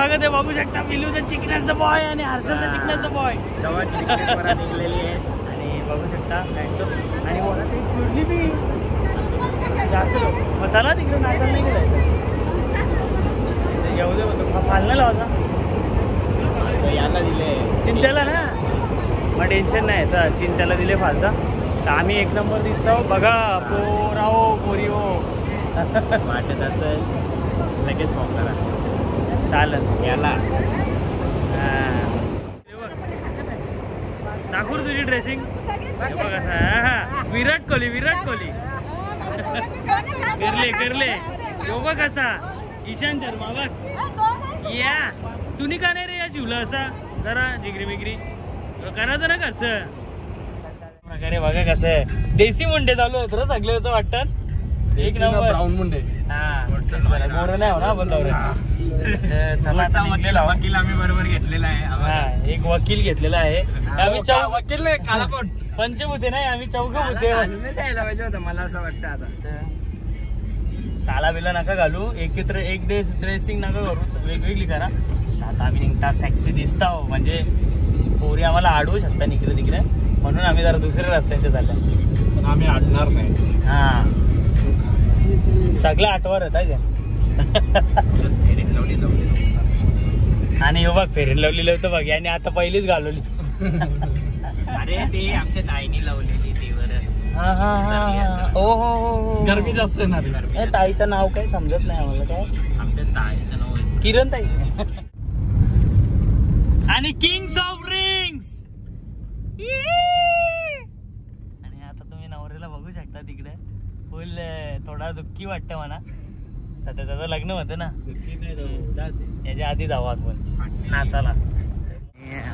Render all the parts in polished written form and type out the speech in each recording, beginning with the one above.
स्वागत आहे. बघू शकता पिलू द चिकनेस द बॉय आणि हर्षल द चिकनेस द बॉय निघलेली आहे. आणि बघू शकता आणि बोला ते कुठली बी जास्त लोक. मग चला तिकडे नाचायला नाही गेलाय येऊ दे होतो फालना लावता याला दिले चिंतेला ना. मग टेन्शन नाही याचा चिंतेला दिले फालचा. तर आम्ही एक नंबर दिसतो बघा. पोराओ पोरिओ वाटत असेल लगेच फॉर्म करा चालेल याला. दाखवू तुझी ड्रेसिंग कसा. विराट कोहली करले योगा कसा. ईशान शर्मा बघ या. तुम्ही का नाही रे या शिवला असा जरा जिगरी बिगरी करायचं ना खर्च प्रकारे. बघा कसं आहे देसी मुंडे चालू होत रे सगळे असं वाटतं. एक नंबर ब्राऊन मुंडे. हा मोर नाही हो ना आपण चला वकील आम्ही बरोबर घेतलेला आहे. हा एक वकील घेतलेला आहे. आम्ही वकील नाही काला पण पंचभूते नाही आम्ही चौघभूते जायला पाहिजे होतं मला असं वाटतं. आता काला बिला नका घालू एकत्र एक ड्रेसिंग नका करू वेगवेगळी करा. आता आम्ही निघता सेक्सी दिसता हो म्हणजे पोरी आम्हाला अडवू शकता इकडे तिकडे म्हणून आम्ही जरा दुसऱ्या रस्त्यांच्या चालल्या. पण आम्ही अडणार नाही. हा सगळं आठवण होता आणि हो बघ फेरीन लावलेलं होतं बघ आणि आता पहिलीच घालवली. अरे ते आमच्या ताईने लावलेली तेवर. हा हा हा हो हो हो गरमी जास्त ना. ताईचं नाव काय समजत नाही आम्हाला. काय आमच्या ताईचं नाव किरण ताई आणि किंग्स ऑफ रिंग्स. आणि आता तुम्ही नवऱ्याला बघू शकता तिकडे फुल थोडा दुःखी वाटतं म्हणा. सध्या त्याचं लग्न होतं ना याच्या आधी जाऊ आपण नाचाला.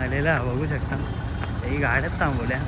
आलेला बघू शकता काही गाड्यात थांबवल्या.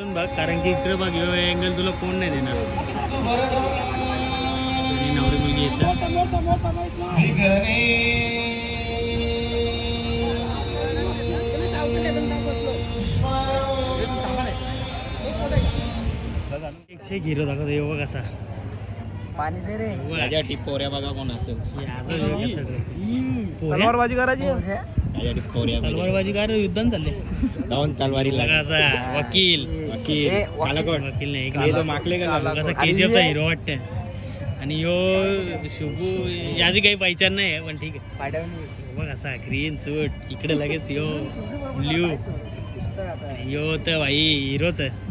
इकडून बघ, कारण की इकडे बघ यो अँगल तुला कोण नाही देणार. नवरी मुलगी येतात. एकशे हिरो दाखवतो यो कसा. पाणी दे रे. त्याच्यासाठी पोऱ्या बघा कोण असेल. तलवारबाजी करायची. त्याच्यासाठी पोऱ्या तलवारबाजी काय युद्धान चालले. जाऊन तलवारी वकील वकील मला कोण वकील नाही इकडे तो माकले कसा केजीएफचा हिरो वाटतं. आणि यो शुभू याची काही पहिचान नाही पण ठीक आहे. बघ असा ग्रीन सूट इकडे लगेच यो ब्ल्यू यो तर भाई हिरोच आहे.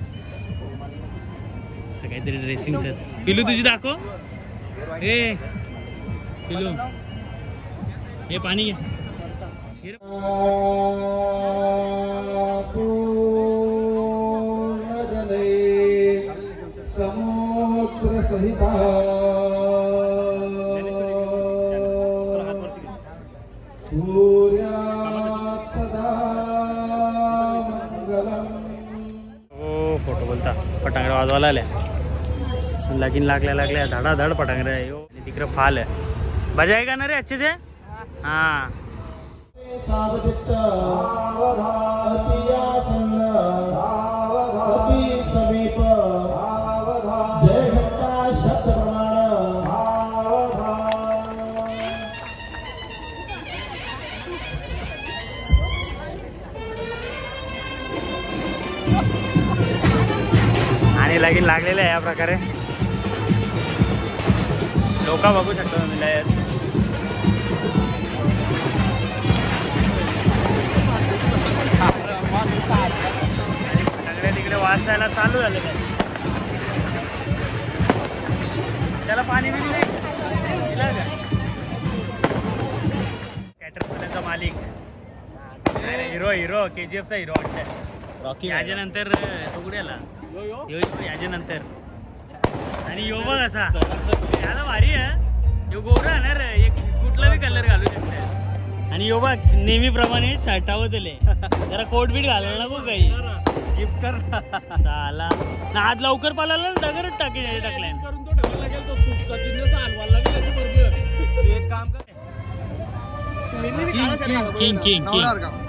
काहीतरी ड्रेसिंग आहेत. पिलू तुझी दाखव. ए पिलू हे पाणी घे. समुद्र सहिता फोटो बोलता फटांगड्या वाजवायला आल्या. लगीन लागल्या धडाधड फटांगड्या. तिकडे फाल आहे. बजाय ना रे अच्छे से. हाँ आणि लगीन लागलेलं आहे या प्रकारे. लोक बघू शकता तुम्ही. तिकडे वाचायला चालू झाले. त्याला पाणी बिनी नाही दिलं का. कॅटरपिलरचा मालिक हिरो केजीएफचा हिरो वाटतं. रॉकी याच्यानंतर तो कुठे आला याच्यानंतर. आणि यो बघ असा याला भारी आहे. यो गोरा आहे ना एक कुठला बी कलर घालू शकते. आणि यो बघ नेहमीप्रमाणे शर्टावर दिले. जरा कोट बीट घालायला नको काही गिफ्ट कर. चाला ना आज लवकर पालाला दगडच टाकलाय. किंग किंग किंग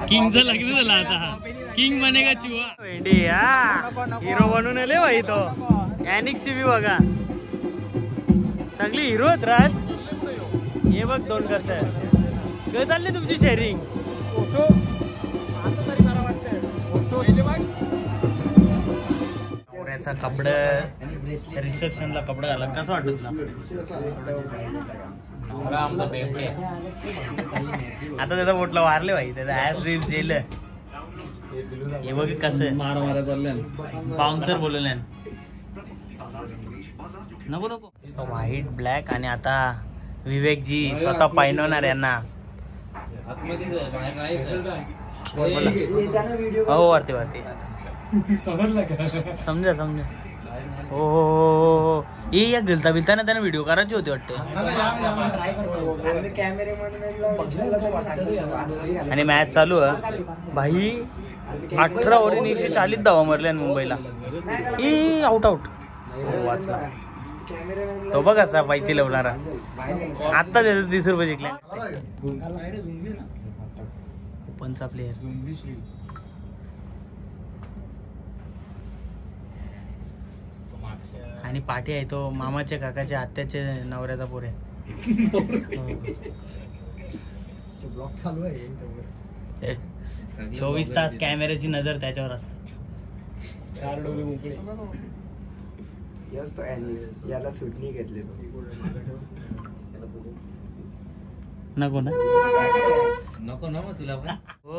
किंगचं लग्न झालं आता. हा किंग बनेगा चुहा. भेंडी हा हिरो बनून आले भाई. तो यानिक सीबी बघा सगळी हिरो आहेत राज. हे बघ दोन कसं ग चालली तुमची शेअरिंग. पुऱ्याचा कपडा रिसेप्शनला कपडा घाला कसं वाटत आता त्याचा बोटला वारले भाई. त्याचा ऍप रील जेल. हे बघ कसं बाउन्सर बोलवल्या. नको नको व्हाईट ब्लॅक. आणि आता विवेकजी स्वतः पाहिनवणार यांना. हो वरती वरती समजा समजा. हो ये या गिलता बिलता ना त्यांना व्हिडिओ करायची होती वाटते. आणि मॅच चालू आहे भाई. 18 ओव्हरनी 140 धावा मारल्या मुंबईला. ई आउट आउट वाचला. तो बघ असा पायची लावणारा. आता त्याचं 30 रुपये जिंकले. ओपनचा प्लेअर. आणि पाठी आहे तो मामाच्या काकाच्या आत्याचे नवऱ्याचा पोर आहे. ब्लॉग चालू आहे. 24 तास कॅमेऱ्याची नजर त्याच्यावर असते. 4 डोळे मोकळे. याला सुटणी घेतली. नको ना नको ना मग तुला. हो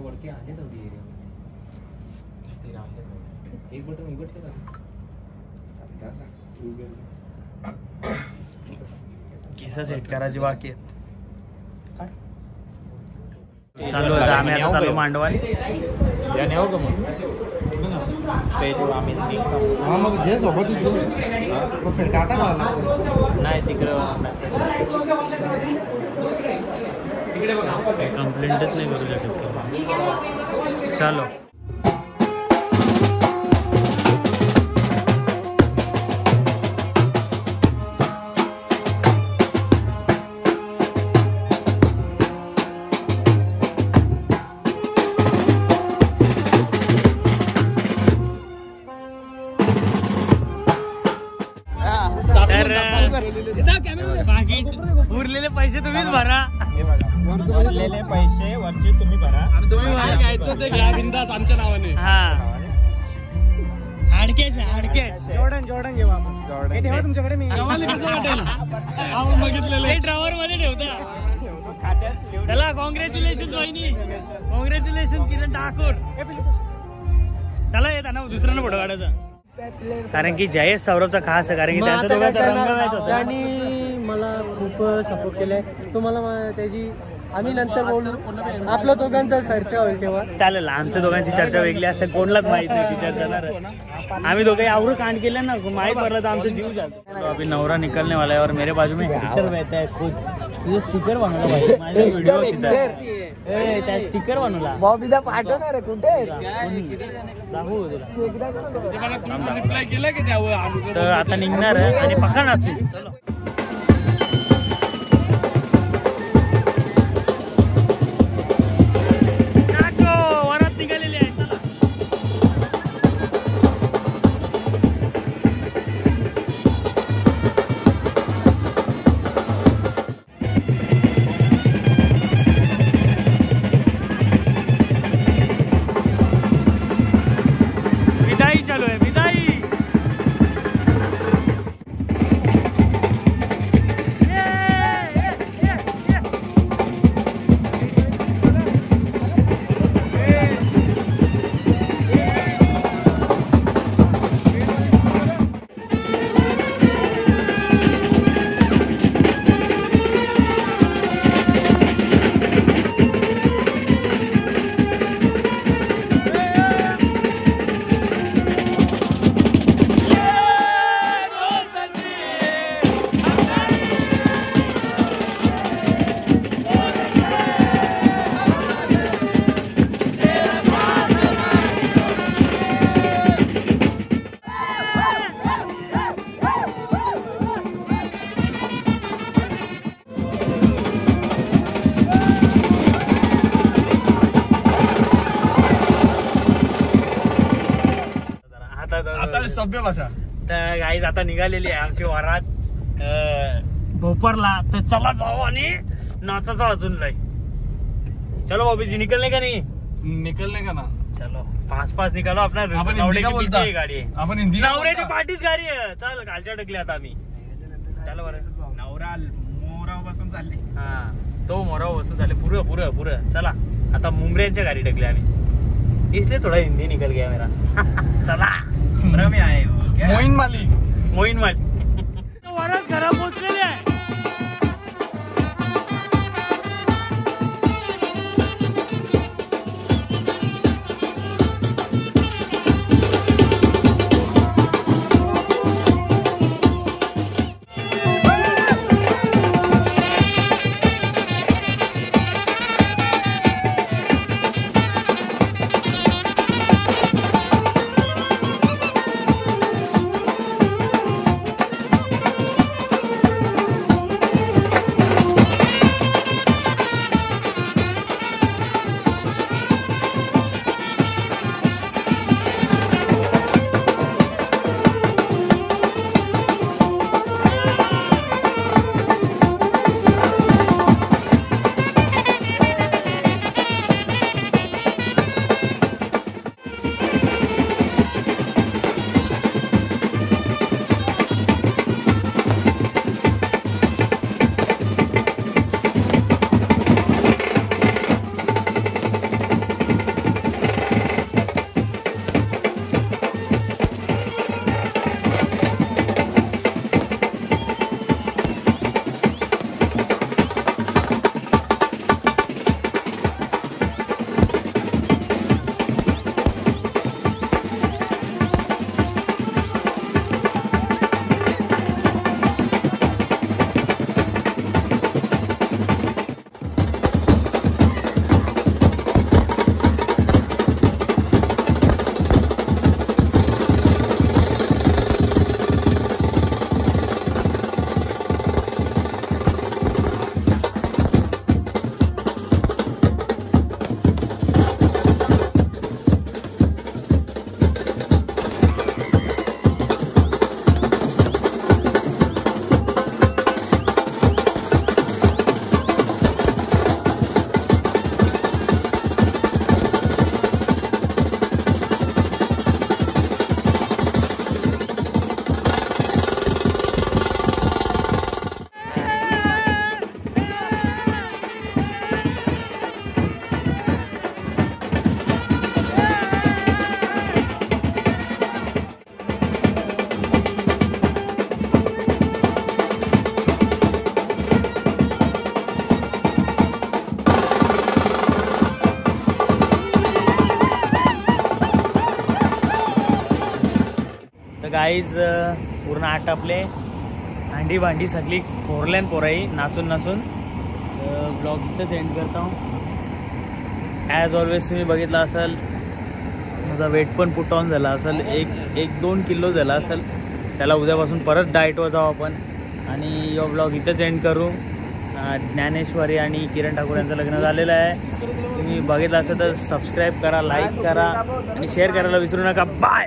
वरती आले तेवढी एक बटन उघडते का. केस सेट करायची बाकी आहेत. चालू आहे आम्ही आता चालू मांडवा. याने हो का मग स्टेजवर आम्ही मग घे सोबत टाटा नाही तिकडे कंप्लेंटच नाही करू शकत. चलो बाकी उरलेले पैसे तुम्हीच भरा. उरलेले पैसे वरचे तुम्ही भरा. तुम्ही घ्यायचं ते घ्या बिंदास आमच्या नावाने. हा हाडकेश हाडकेश जॉर्डन घेऊ आपण. हे ठेवा तुमच्याकडे. मी कसं वाटेल आपण बघितलेलं ड्रॉवर मध्ये ठेवता. खात्यात चला कॉंग्रॅच्युलेशन वहिनी. कॉंग्रॅच्युलेशन किरण ठाकूर. चला येत ना दुसऱ्यानं फोटो काढायचा. कारण की जयेश सौरभचा खास आहे. कारण की त्यांचा दोघांचा रंग मॅच होता. त्यांनी मला खूप सपोर्ट केलाय. तुम्हाला त्याची आम्ही नंतर बोलू. आपल्या दोघांचा चर्चा होईल तेव्हा. चालेल आमच्या दोघांची चर्चा वेगळी असते. कोणालाच माहित नाही ती चर्चा ना. आम्ही दोघे आवडून कांड केले ना. माहित पडलं तर आमचा जीव जातो. तो अभी नवरा निकलने वाला है और मेरे बाजू में हेटर रहता है खुद. तुझे स्टिकर बनवला भाई. माझा व्हिडिओ तिथं स्टिकर बनवला. बॉबीदा पाठवणार कुठे दाखवू तुला. रिप्लाय केला की द्यावं. तर आता निघणार आहे आणि पका नाचू. चलो नाचो. वरात निघालेली आहे. चला विदाई चालू आहे. विदाई. सभ्य भाषा. तर गाईज आता निघालेली आहे आमची वरात भोपरला. तर चला जाऊ आणि नाचाचा अजून राही. चलो बाबी जी निकलने का नहीं. निकलने का ना. चलो 5-5 निकालो. आपला आपण नवऱ्याची हिंदी पीछे गाडी आहे. आपण हिंदी नवऱ्याची पार्टीच गाडी आहे. चल घालच्या टकले आता आम्ही. चलो बरं. नवरा मोराव बसून चालली. हा तो मोराव बसून झाले. पुरं पुरं पुरं. चला आता मुंबऱ्यांच्या गाडी टकली आम्ही. इसलिए थोडा हिंदी निकल गया मेरा. चला मी आहे मोईन मालिक. मोईन माल वरात घरा पोचलेले आहे. गाईज पूर्ण आटापले, भांडी भांडी सगळी फोरल्यान पोराई नाचून नाचून. ब्लॉग इथंच एंड करतो. ॲज ऑलवेज तुम्ही बघितलं असेल माझा वेट पण पुट ऑन झाला असेल, 1-2 किलो झाला असेल. त्याला उद्यापासून परत डाएटवर जाऊ आपण आणि यो ब्लॉग इथंच एंड करू. ज्ञानेश्वरी आणि किरण ठाकूर यांचं लग्न झालेलं आहे. तुम्ही बघितलं असेल तर सबस्क्राईब करा, लाईक करा आणि शेअर करायला विसरू नका. बाय.